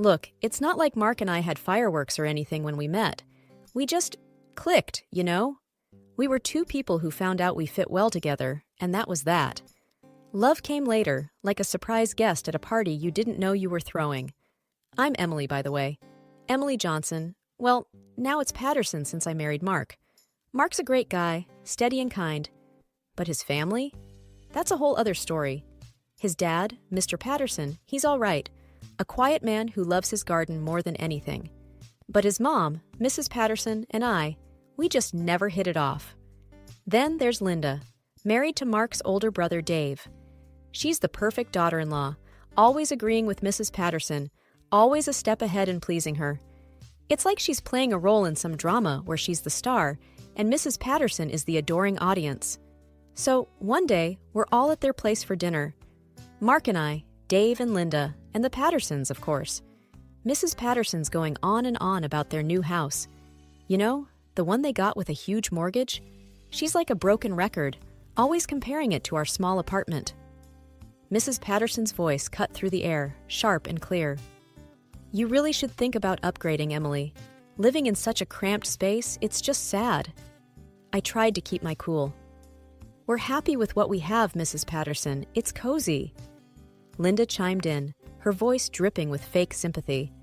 Look, it's not like Mark and I had fireworks or anything when we met. We just clicked, you know? We were two people who found out we fit well together, and that was that. Love came later, like a surprise guest at a party you didn't know you were throwing. I'm Emily, by the way. Emily Johnson. Well, now it's Patterson since I married Mark. Mark's a great guy, steady and kind. But his family? That's a whole other story. His dad, Mr. Patterson, he's all right. A quiet man who loves his garden more than anything. But his mom, Mrs. Patterson, and I, we just never hit it off. Then there's Linda, married to Mark's older brother Dave. She's the perfect daughter-in-law, always agreeing with Mrs. Patterson, always a step ahead in pleasing her. It's like she's playing a role in some drama where she's the star, and Mrs. Patterson is the adoring audience. So, one day, we're all at their place for dinner. Mark and I, Dave and Linda, and the Pattersons, of course. Mrs. Patterson's going on and on about their new house. You know, the one they got with a huge mortgage? She's like a broken record, always comparing it to our small apartment. Mrs. Patterson's voice cut through the air, sharp and clear. You really should think about upgrading, Emily. Living in such a cramped space, it's just sad. I tried to keep my cool. We're happy with what we have, Mrs. Patterson. It's cozy. Linda chimed in, her voice dripping with fake sympathy.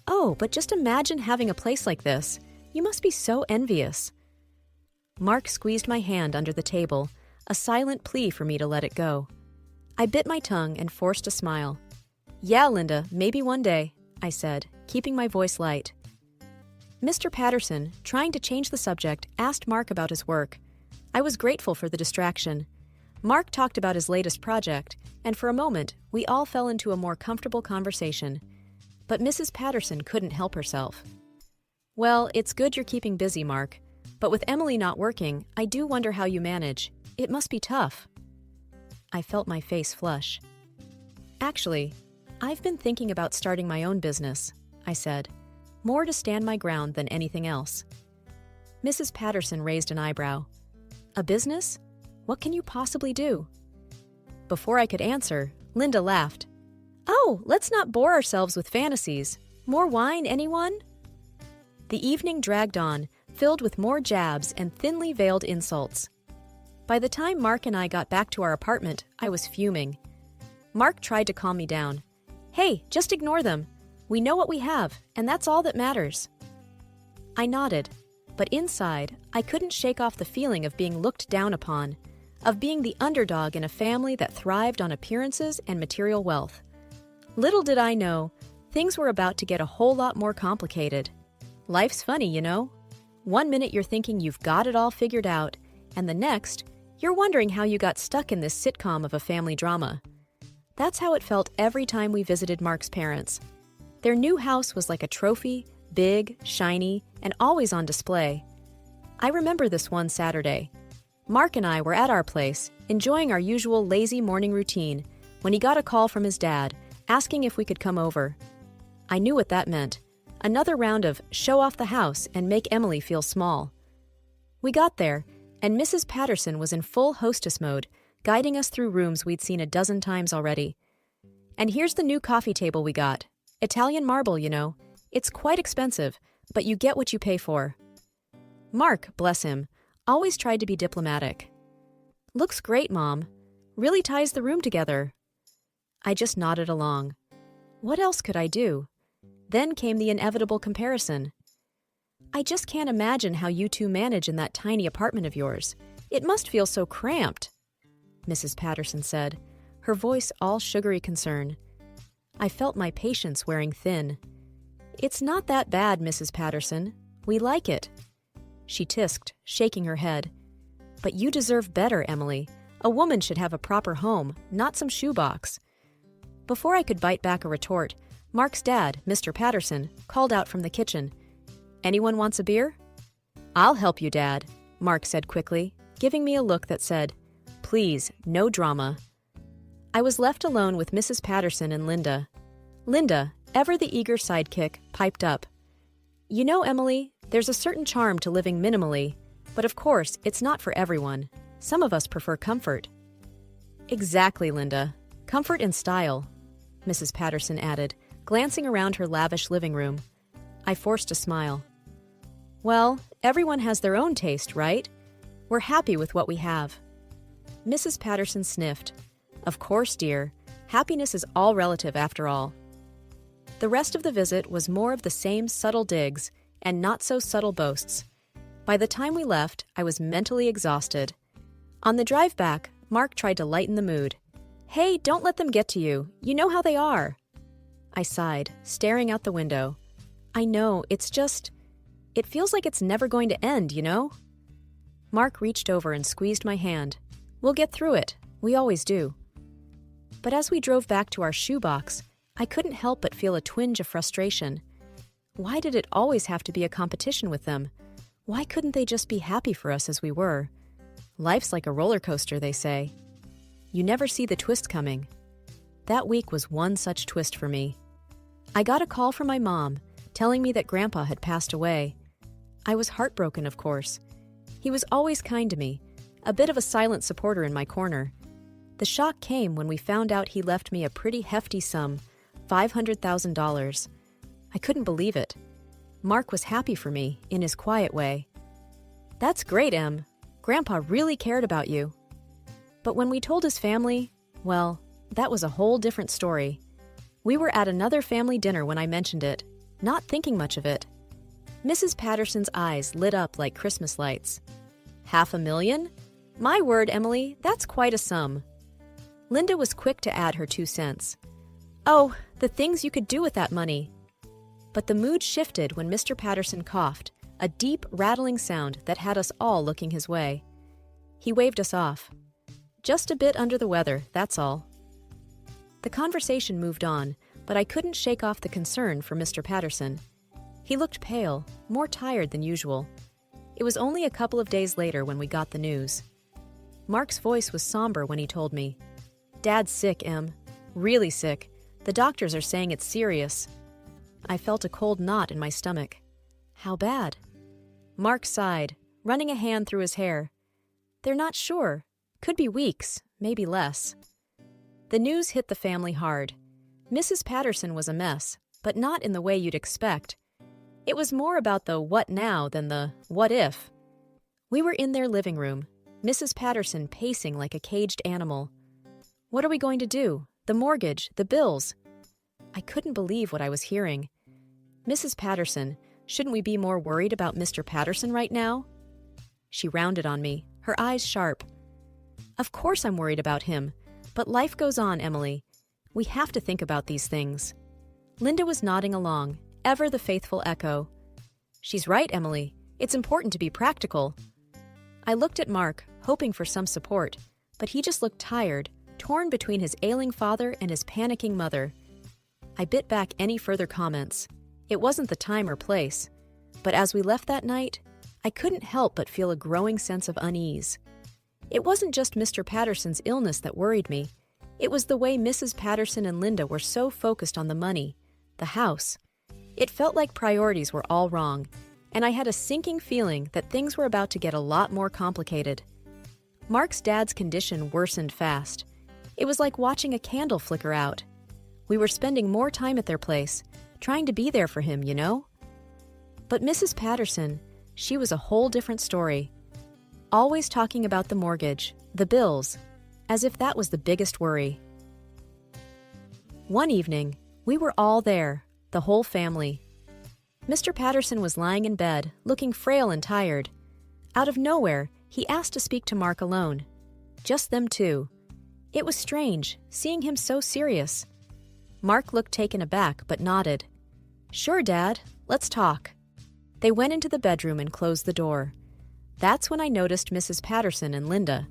Oh, but just imagine having a place like this. You must be so envious. Mark squeezed my hand under the table, a silent plea for me to let it go. I bit my tongue and forced a smile. Yeah, Linda, maybe one day, I said, keeping my voice light. Mr. Patterson, trying to change the subject, asked Mark about his work. I was grateful for the distraction. Mark talked about his latest project, and for a moment, we all fell into a more comfortable conversation. But Mrs. Patterson couldn't help herself. Well, it's good you're keeping busy, Mark. But with Emily not working, I do wonder how you manage. It must be tough. I felt my face flush. Actually, I've been thinking about starting my own business, I said, more to stand my ground than anything else. Mrs. Patterson raised an eyebrow. A business? What can you possibly do? Before I could answer, Linda laughed. Oh, let's not bore ourselves with fantasies. More wine, anyone? The evening dragged on, filled with more jabs and thinly veiled insults. By the time Mark and I got back to our apartment, I was fuming. Mark tried to calm me down. Hey, just ignore them. We know what we have, and that's all that matters. I nodded, but inside, I couldn't shake off the feeling of being looked down upon, of being the underdog in a family that thrived on appearances and material wealth. Little did I know, things were about to get a whole lot more complicated. Life's funny, you know? One minute you're thinking you've got it all figured out, and the next, you're wondering how you got stuck in this sitcom of a family drama. That's how it felt every time we visited Mark's parents. Their new house was like a trophy, big, shiny, and always on display. I remember this one Saturday. Mark and I were at our place, enjoying our usual lazy morning routine, when he got a call from his dad, asking if we could come over. I knew what that meant. Another round of show off the house and make Emily feel small. We got there, and Mrs. Patterson was in full hostess mode, guiding us through rooms we'd seen a dozen times already. And here's the new coffee table we got. Italian marble, you know. It's quite expensive, but you get what you pay for. Mark, bless him, always tried to be diplomatic. Looks great, Mom. Really ties the room together. I just nodded along. What else could I do? Then came the inevitable comparison. I just can't imagine how you two manage in that tiny apartment of yours. It must feel so cramped, Mrs. Patterson said, her voice all sugary concern. I felt my patience wearing thin. It's not that bad, Mrs. Patterson. We like it. She tisked, shaking her head. But you deserve better, Emily. A woman should have a proper home, not some shoebox. Before I could bite back a retort, Mark's dad, Mr. Patterson, called out from the kitchen. Anyone wants a beer? I'll help you, Dad, Mark said quickly, giving me a look that said, Please, no drama. I was left alone with Mrs. Patterson and Linda. Linda, ever the eager sidekick, piped up. You know, Emily, there's a certain charm to living minimally, but of course, it's not for everyone. Some of us prefer comfort. Exactly, Linda. Comfort and style, Mrs. Patterson added, glancing around her lavish living room. I forced a smile. Well, everyone has their own taste, right? We're happy with what we have. Mrs. Patterson sniffed. Of course, dear. Happiness is all relative after all. The rest of the visit was more of the same subtle digs and not so subtle boasts. By the time we left, I was mentally exhausted. On the drive back, Mark tried to lighten the mood. Hey, don't let them get to you. You know how they are. I sighed, staring out the window. I know, it feels like it's never going to end, you know? Mark reached over and squeezed my hand. We'll get through it. We always do. But as we drove back to our shoebox, I couldn't help but feel a twinge of frustration. Why did it always have to be a competition with them? Why couldn't they just be happy for us as we were? Life's like a roller coaster, they say. You never see the twist coming. That week was one such twist for me. I got a call from my mom, telling me that Grandpa had passed away. I was heartbroken, of course. He was always kind to me, a bit of a silent supporter in my corner. The shock came when we found out he left me a pretty hefty sum, $500,000. I couldn't believe it. Mark was happy for me, in his quiet way. That's great, Em. Grandpa really cared about you. But when we told his family, well, that was a whole different story. We were at another family dinner when I mentioned it, not thinking much of it. Mrs. Patterson's eyes lit up like Christmas lights. $500,000? My word, Emily, that's quite a sum. Linda was quick to add her 2 cents. Oh, the things you could do with that money. But the mood shifted when Mr. Patterson coughed, a deep, rattling sound that had us all looking his way. He waved us off. Just a bit under the weather, that's all. The conversation moved on, but I couldn't shake off the concern for Mr. Patterson. He looked pale, more tired than usual. It was only a couple of days later when we got the news. Mark's voice was somber when he told me, Dad's sick, Em. Really sick. The doctors are saying it's serious. I felt a cold knot in my stomach. How bad? Mark sighed, running a hand through his hair. They're not sure. Could be weeks, maybe less. The news hit the family hard. Mrs. Patterson was a mess, but not in the way you'd expect. It was more about the what now than the what if. We were in their living room, Mrs. Patterson pacing like a caged animal. What are we going to do? The mortgage, the bills. I couldn't believe what I was hearing. Mrs. Patterson, shouldn't we be more worried about Mr. Patterson right now? She rounded on me, her eyes sharp. Of course I'm worried about him, but life goes on, Emily. We have to think about these things. Linda was nodding along, ever the faithful echo. She's right, Emily. It's important to be practical. I looked at Mark, hoping for some support, but he just looked tired, torn between his ailing father and his panicking mother. I bit back any further comments. It wasn't the time or place. But as we left that night, I couldn't help but feel a growing sense of unease. It wasn't just Mr. Patterson's illness that worried me. It was the way Mrs. Patterson and Linda were so focused on the money, the house. It felt like priorities were all wrong, and I had a sinking feeling that things were about to get a lot more complicated. Mark's dad's condition worsened fast. It was like watching a candle flicker out. We were spending more time at their place, trying to be there for him, you know? But Mrs. Patterson, she was a whole different story. Always talking about the mortgage, the bills, as if that was the biggest worry. One evening, we were all there, the whole family. Mr. Patterson was lying in bed, looking frail and tired. Out of nowhere, he asked to speak to Mark alone. Just them two. It was strange, seeing him so serious. Mark looked taken aback, but nodded. Sure, Dad. Let's talk. They went into the bedroom and closed the door. That's when I noticed Mrs. Patterson and Linda.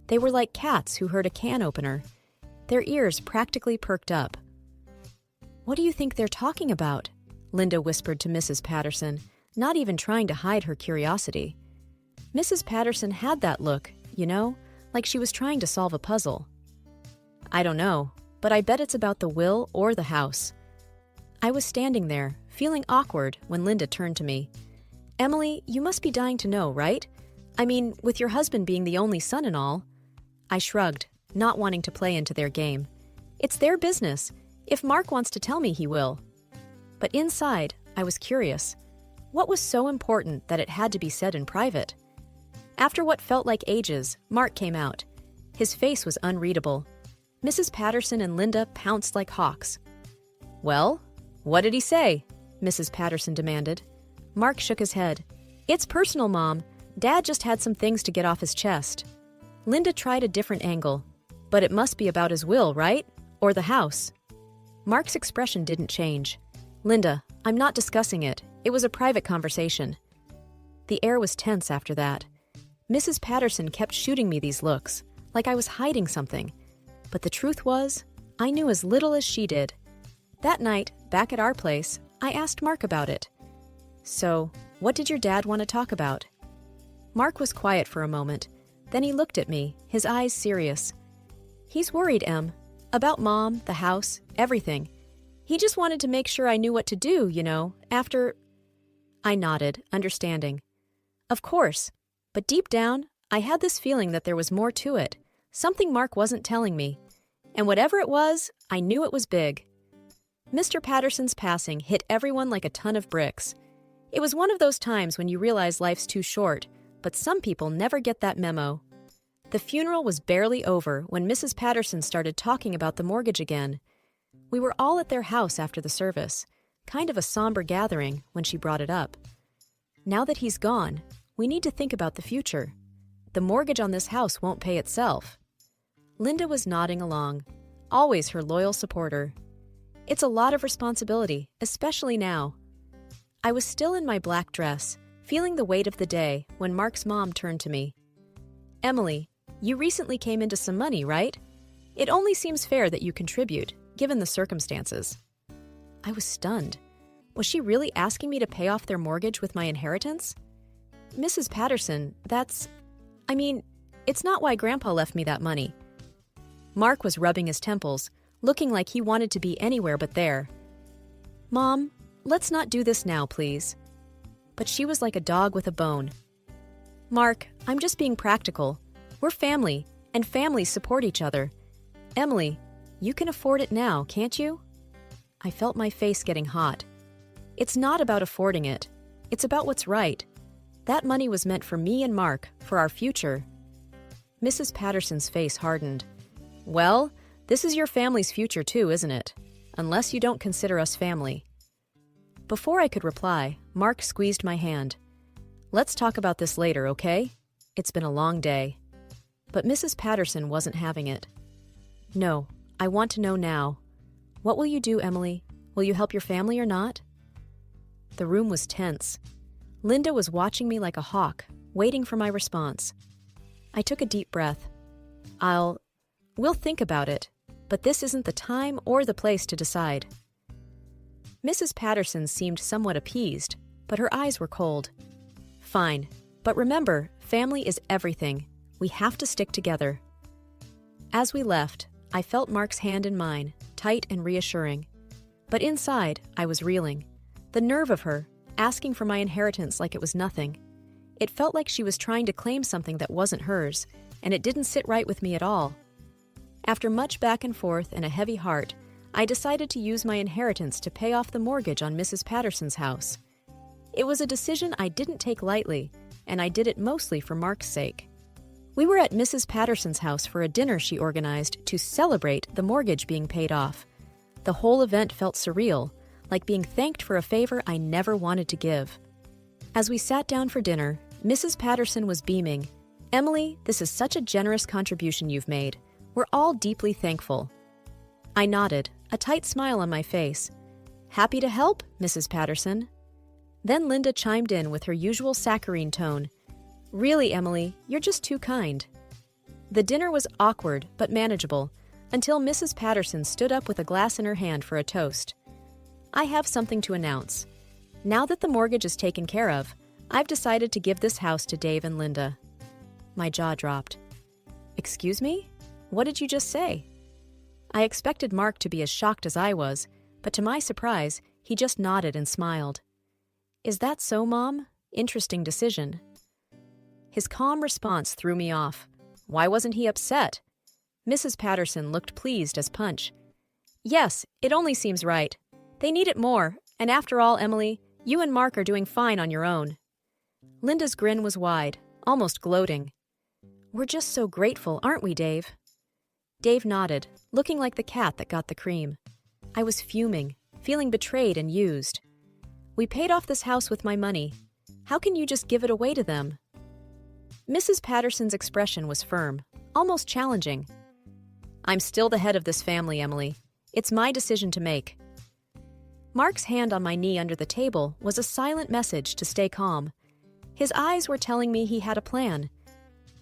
They were like cats who heard a can opener. Their ears practically perked up. What do you think they're talking about? Linda whispered to Mrs. Patterson, not even trying to hide her curiosity. Mrs. Patterson had that look, you know, like she was trying to solve a puzzle. I don't know, but I bet it's about the will or the house. I was standing there, feeling awkward, when Linda turned to me. Emily, you must be dying to know, right? I mean, with your husband being the only son and all. I shrugged, not wanting to play into their game. It's their business. If Mark wants to tell me, he will. But inside, I was curious. What was so important that it had to be said in private? After what felt like ages, Mark came out. His face was unreadable. Mrs. Patterson and Linda pounced like hawks. "Well, what did he say?" Mrs. Patterson demanded. Mark shook his head. "It's personal, Mom. Dad just had some things to get off his chest." Linda tried a different angle. "But it must be about his will, right? Or the house?" Mark's expression didn't change. "Linda, I'm not discussing it. It was a private conversation." The air was tense after that. Mrs. Patterson kept shooting me these looks, like I was hiding something. But the truth was, I knew as little as she did. That night, back at our place, I asked Mark about it. "So, what did your dad want to talk about?" Mark was quiet for a moment. Then he looked at me, his eyes serious. "He's worried, Em. About Mom, the house, everything. He just wanted to make sure I knew what to do, after—" I nodded, understanding. Of course. But deep down, I had this feeling that there was more to it, something Mark wasn't telling me. And whatever it was, I knew it was big. Mr. Patterson's passing hit everyone like a ton of bricks. It was one of those times when you realize life's too short, but some people never get that memo. The funeral was barely over when Mrs. Patterson started talking about the mortgage again. We were all at their house after the service, kind of a somber gathering when she brought it up. Now that he's gone, we need to think about the future. The mortgage on this house won't pay itself. Linda was nodding along, always her loyal supporter. It's a lot of responsibility, especially now. I was still in my black dress, feeling the weight of the day, when Mark's mom turned to me. "Emily, you recently came into some money, right? It only seems fair that you contribute, given the circumstances." I was stunned. Was she really asking me to pay off their mortgage with my inheritance? "Mrs. Patterson, it's not why Grandpa left me that money." Mark was rubbing his temples, looking like he wanted to be anywhere but there. "Mom, let's not do this now, please." But she was like a dog with a bone. "Mark, I'm just being practical. We're family, and families support each other. Emily, you can afford it now, can't you?" I felt my face getting hot. It's not about affording it. It's about what's right. That money was meant for me and Mark, for our future. Mrs. Patterson's face hardened. "Well, this is your family's future too, isn't it? Unless you don't consider us family." Before I could reply, Mark squeezed my hand. "Let's talk about this later, okay? It's been a long day." But Mrs. Patterson wasn't having it. "No, I want to know now. What will you do, Emily? Will you help your family or not?" The room was tense. Linda was watching me like a hawk, waiting for my response. I took a deep breath. We'll think about it, but this isn't the time or the place to decide." Mrs. Patterson seemed somewhat appeased, but her eyes were cold. "Fine, but remember, family is everything. We have to stick together." As we left, I felt Mark's hand in mine, tight and reassuring. But inside, I was reeling. The nerve of her, asking for my inheritance like it was nothing. It felt like she was trying to claim something that wasn't hers, and it didn't sit right with me at all. After much back and forth and a heavy heart, I decided to use my inheritance to pay off the mortgage on Mrs. Patterson's house. It was a decision I didn't take lightly, and I did it mostly for Mark's sake. We were at Mrs. Patterson's house for a dinner she organized to celebrate the mortgage being paid off. The whole event felt surreal, like being thanked for a favor I never wanted to give. As we sat down for dinner, Mrs. Patterson was beaming. "Emily, this is such a generous contribution you've made. We're all deeply thankful." I nodded, a tight smile on my face. "Happy to help, Mrs. Patterson." Then Linda chimed in with her usual saccharine tone. "Really, Emily, you're just too kind." The dinner was awkward but manageable, until Mrs. Patterson stood up with a glass in her hand for a toast. "I have something to announce. Now that the mortgage is taken care of, I've decided to give this house to Dave and Linda." My jaw dropped. "Excuse me? What did you just say?" I expected Mark to be as shocked as I was, but to my surprise, he just nodded and smiled. "Is that so, Mom? Interesting decision." His calm response threw me off. Why wasn't he upset? Mrs. Patterson looked pleased as punch. Yes, it only seems right. They need it more, and after all, Emily, you and Mark are doing fine on your own. Linda's grin was wide, almost gloating. We're just so grateful, aren't we, Dave? Dave nodded, looking like the cat that got the cream. I was fuming, feeling betrayed and used. We paid off this house with my money. How can you just give it away to them? Mrs. Patterson's expression was firm, almost challenging. I'm still the head of this family, Emily. It's my decision to make. Mark's hand on my knee under the table was a silent message to stay calm. His eyes were telling me he had a plan.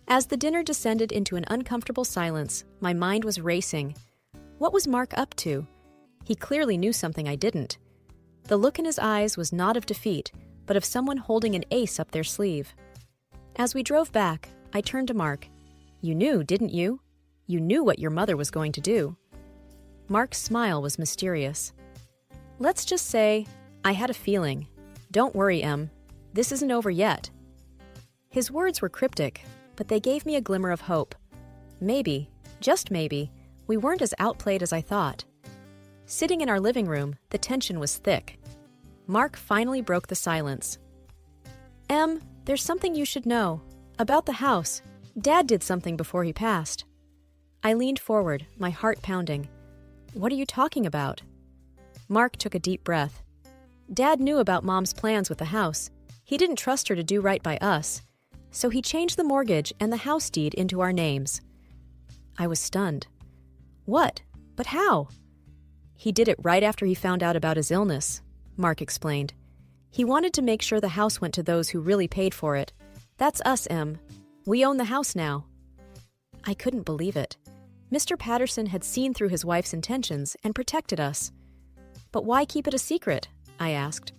As the dinner descended into an uncomfortable silence, my mind was racing. What was Mark up to? He clearly knew something I didn't. The look in his eyes was not of defeat, but of someone holding an ace up their sleeve. As we drove back, I turned to Mark. You knew, didn't you? You knew what your mother was going to do. Mark's smile was mysterious. Let's just say, I had a feeling. Don't worry, Em. This isn't over yet. His words were cryptic, but they gave me a glimmer of hope. Maybe, just maybe, we weren't as outplayed as I thought. Sitting in our living room, the tension was thick. Mark finally broke the silence. Em, there's something you should know. About the house. Dad did something before he passed. I leaned forward, my heart pounding. What are you talking about? Mark took a deep breath. Dad knew about Mom's plans with the house. He didn't trust her to do right by us, so he changed the mortgage and the house deed into our names. I was stunned. What? But how? He did it right after he found out about his illness, Mark explained. He wanted to make sure the house went to those who really paid for it. That's us, Em. We own the house now. I couldn't believe it. Mr. Patterson had seen through his wife's intentions and protected us. But why keep it a secret? I asked.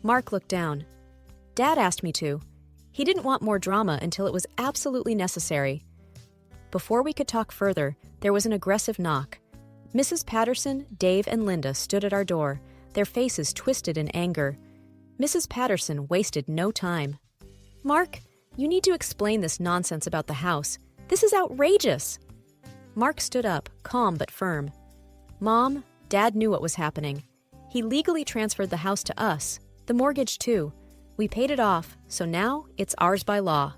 Mark looked down. Dad asked me to. He didn't want more drama until it was absolutely necessary. Before we could talk further, there was an aggressive knock. Mrs. Patterson, Dave, and Linda stood at our door, their faces twisted in anger. Mrs. Patterson wasted no time. Mark, you need to explain this nonsense about the house. This is outrageous. Mark stood up, calm but firm. Mom, Dad knew what was happening. He legally transferred the house to us, the mortgage too. We paid it off, so now it's ours by law.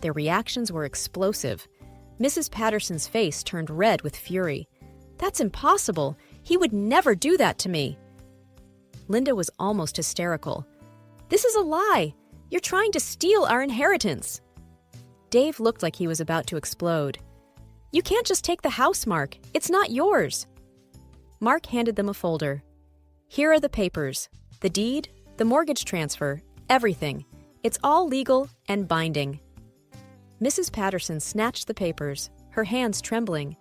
Their reactions were explosive. Mrs. Patterson's face turned red with fury. That's impossible. He would never do that to me. Linda was almost hysterical. This is a lie. You're trying to steal our inheritance. Dave looked like he was about to explode. You can't just take the house, Mark. It's not yours. Mark handed them a folder. Here are the papers. The deed, the mortgage transfer, everything. It's all legal and binding. Mrs. Patterson snatched the papers, her hands trembling.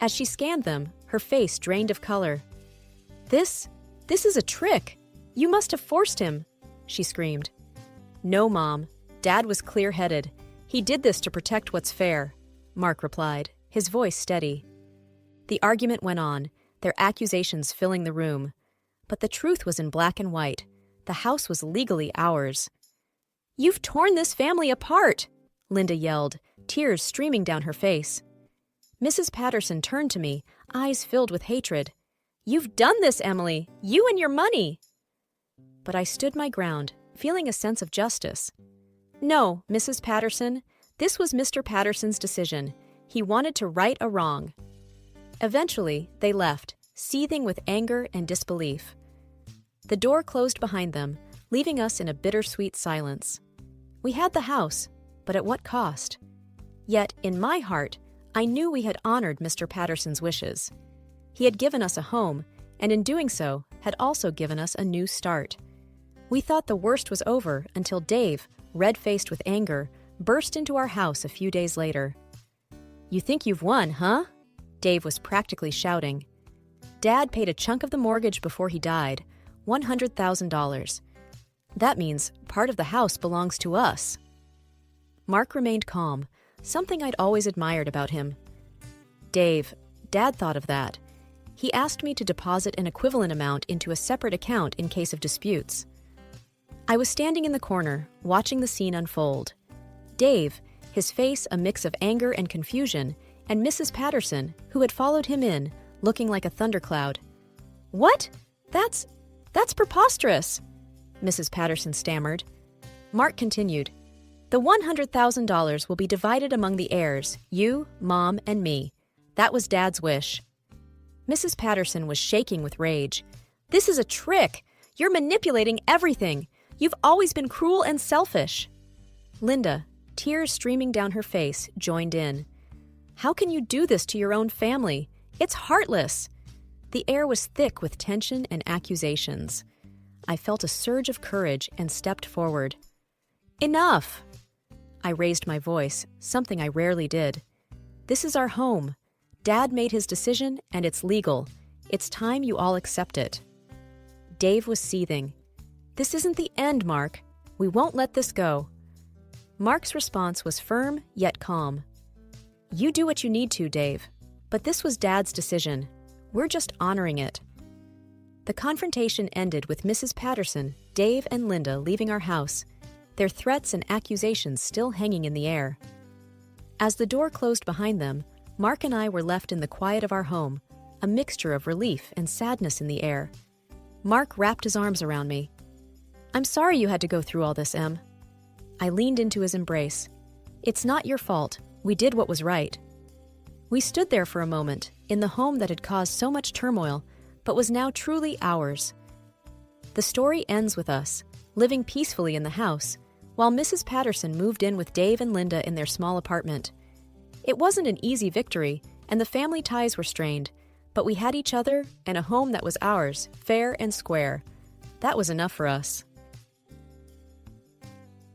As she scanned them, her face drained of color. This is a trick. You must have forced him, she screamed. No, Mom. Dad was clear-headed. He did this to protect what's fair, Mark replied, his voice steady. The argument went on, their accusations filling the room. But the truth was in black and white. The house was legally ours. You've torn this family apart, Linda yelled, tears streaming down her face. Mrs. Patterson turned to me, eyes filled with hatred. You've done this, Emily. You and your money. But I stood my ground, feeling a sense of justice. No, Mrs. Patterson, this was Mr. Patterson's decision. He wanted to right a wrong. Eventually, they left, seething with anger and disbelief. The door closed behind them, leaving us in a bittersweet silence. We had the house, but at what cost? Yet, in my heart, I knew we had honored Mr. Patterson's wishes. He had given us a home, and in doing so, had also given us a new start. We thought the worst was over until Dave, red-faced with anger, burst into our house a few days later. You think you've won, huh? Dave was practically shouting. Dad paid a chunk of the mortgage before he died, $100,000. That means part of the house belongs to us. Mark remained calm, something I'd always admired about him. Dave, Dad thought of that. He asked me to deposit an equivalent amount into a separate account in case of disputes. I was standing in the corner, watching the scene unfold. Dave, his face a mix of anger and confusion, and Mrs. Patterson, who had followed him in, looking like a thundercloud. "What? That's preposterous," Mrs. Patterson stammered. Mark continued, "The $100,000 will be divided among the heirs, you, Mom, and me. That was Dad's wish." Mrs. Patterson was shaking with rage. "This is a trick! You're manipulating everything! You've always been cruel and selfish!" Linda, tears streaming down her face, joined in. "How can you do this to your own family? It's heartless!" The air was thick with tension and accusations. I felt a surge of courage and stepped forward. "Enough!" I raised my voice, something I rarely did. "This is our home. Dad made his decision, and it's legal. It's time you all accept it." Dave was seething. "This isn't the end, Mark. We won't let this go." Mark's response was firm, yet calm. "You do what you need to, Dave. But this was Dad's decision. We're just honoring it." The confrontation ended with Mrs. Patterson, Dave, and Linda leaving our house, their threats and accusations still hanging in the air. As the door closed behind them, Mark and I were left in the quiet of our home, a mixture of relief and sadness in the air. Mark wrapped his arms around me. "I'm sorry you had to go through all this, Em." I leaned into his embrace. "It's not your fault. We did what was right." We stood there for a moment, in the home that had caused so much turmoil, but was now truly ours. The story ends with us, living peacefully in the house, while Mrs. Patterson moved in with Dave and Linda in their small apartment. It wasn't an easy victory, and the family ties were strained, but we had each other and a home that was ours, fair and square. That was enough for us.